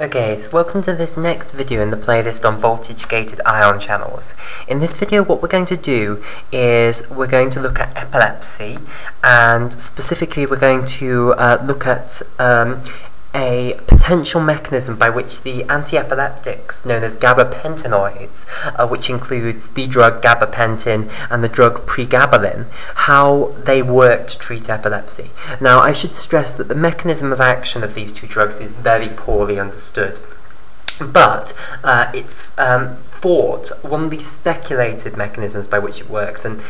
Okay, so welcome to this next video in the playlist on voltage-gated ion channels. In this video what we're going to do is we're going to look at epilepsy, and specifically we're going to look at a potential mechanism by which the antiepileptics known as gabapentinoids, which includes the drug gabapentin and the drug Pregabalin, how they work to treat epilepsy. Now, I should stress that the mechanism of action of these two drugs is very poorly understood. But it's thought, one of the speculated mechanisms by which it works, and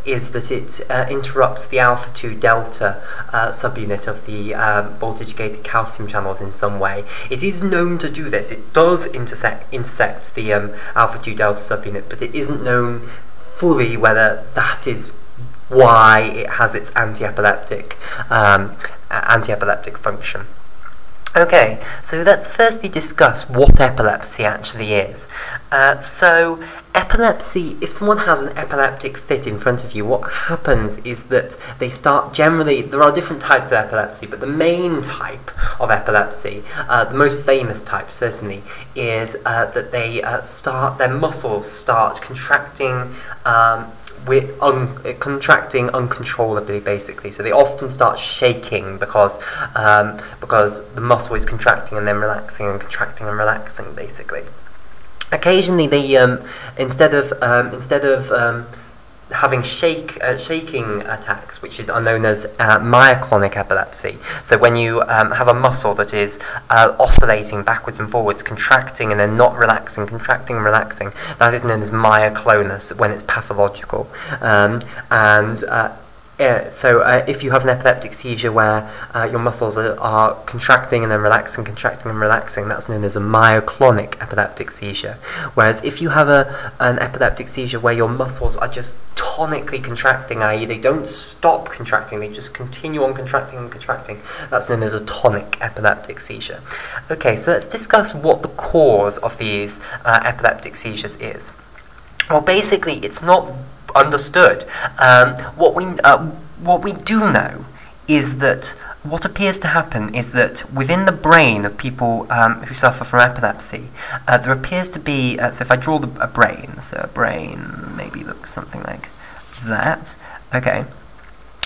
is that it interrupts the alpha-2 delta subunit of the voltage-gated calcium channels in some way. It is known to do this. It does intersect the alpha-2 delta subunit, but it isn't known fully whether that is why it has its antiepileptic function. Okay, so let's firstly discuss what epilepsy actually is. So, epilepsy, if someone has an epileptic fit in front of you, what happens is that they start generally, there are different types of epilepsy, but the main type of epilepsy, the most famous type certainly, is that they their muscles start contracting contracting uncontrollably, basically. So they often start shaking because the muscle is contracting and then relaxing and contracting and relaxing, basically. Occasionally, they instead of having shaking attacks, which are known as myoclonic epilepsy. So when you have a muscle that is oscillating backwards and forwards, contracting and then not relaxing, contracting and relaxing, that is known as myoclonus when it's pathological. So if you have an epileptic seizure where your muscles are contracting and then relaxing, contracting and relaxing, that's known as a myoclonic epileptic seizure. Whereas if you have an epileptic seizure where your muscles are just tonically contracting, i.e. they don't stop contracting, they just continue on contracting and contracting, that's known as a tonic epileptic seizure. Okay, so let's discuss what the cause of these epileptic seizures is. Well, basically, it's not understood. What we do know is that what appears to happen is that within the brain of people who suffer from epilepsy, there appears to be, so if I draw a brain, so a brain maybe looks something like that, okay,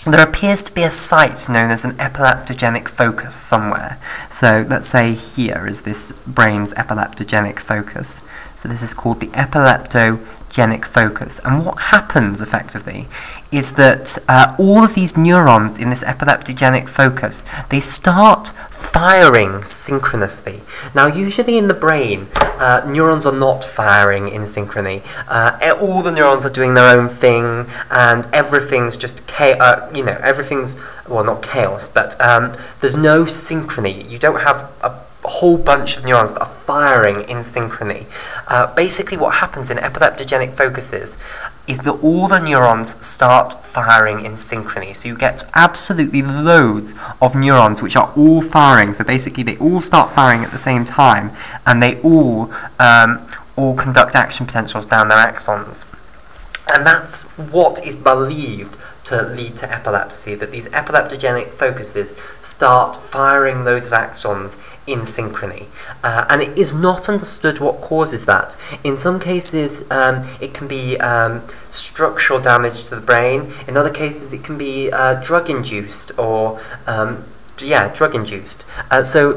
there appears to be a site known as an epileptogenic focus somewhere. So let's say here is this brain's epileptogenic focus. So this is called the epileptogenic focus. And what happens effectively is that all of these neurons in this epileptogenic focus, they start firing synchronously. Now, usually in the brain, neurons are not firing in synchrony. All the neurons are doing their own thing, and everything's just everything's, well, not chaos, but there's no synchrony. You don't have a whole bunch of neurons that are firing in synchrony. Basically what happens in epileptogenic focuses is that all the neurons start firing in synchrony. So you get absolutely loads of neurons which are all firing. So basically they all start firing at the same time, and they all conduct action potentials down their axons. And that's what is believed to lead to epilepsy, that these epileptogenic focuses start firing loads of axons in synchrony. And it is not understood what causes that. In some cases, it can be structural damage to the brain. In other cases, it can be drug-induced or, drug-induced. So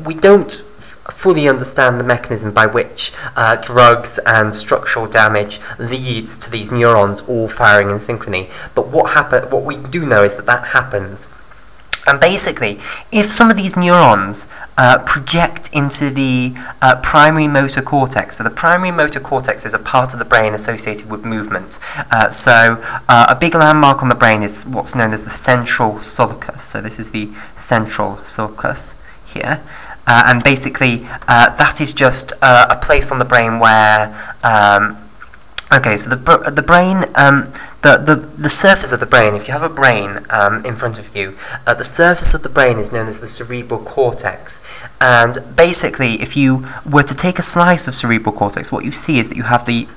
we don't fully understand the mechanism by which drugs and structural damage leads to these neurons all firing in synchrony. But what we do know is that happens. And basically, if some of these neurons project into the primary motor cortex, so the primary motor cortex is a part of the brain associated with movement. So a big landmark on the brain is what's known as the central sulcus. So this is the central sulcus here. And basically, that is just a place on the brain where, okay, so the brain, the surface of the brain, if you have a brain in front of you, the surface of the brain is known as the cerebral cortex. And basically, if you were to take a slice of cerebral cortex, what you see is that you have the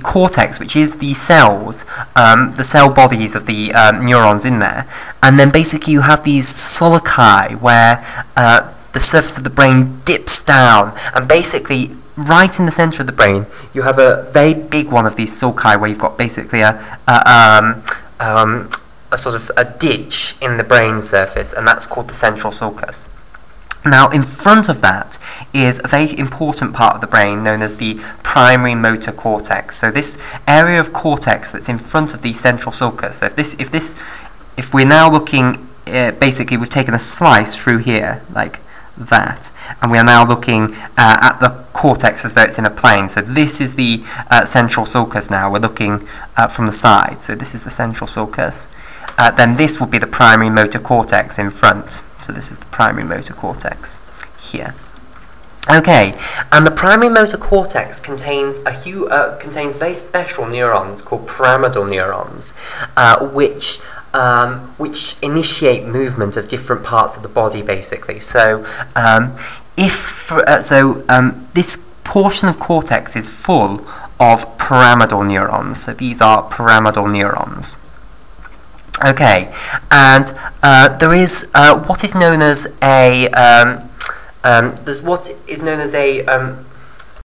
cortex, which is the cells, the cell bodies of the neurons in there, and then basically you have these sulci where the surface of the brain dips down, and basically right in the centre of the brain you have a very big one of these sulci where you've got basically a sort of a ditch in the brain surface, and that's called the central sulcus. Now, in front of that is a very important part of the brain known as the primary motor cortex. So this area of cortex that's in front of the central sulcus. So if we're now looking, basically we've taken a slice through here like that, and we are now looking at the cortex as though it's in a plane. So this is the central sulcus. Now we're looking from the side. So this is the central sulcus. Then this will be the primary motor cortex in front. So this is the primary motor cortex here. Okay, and the primary motor cortex contains very special neurons called pyramidal neurons, which initiate movement of different parts of the body, basically. So this portion of cortex is full of pyramidal neurons. So these are pyramidal neurons. Okay, and there is what is known as a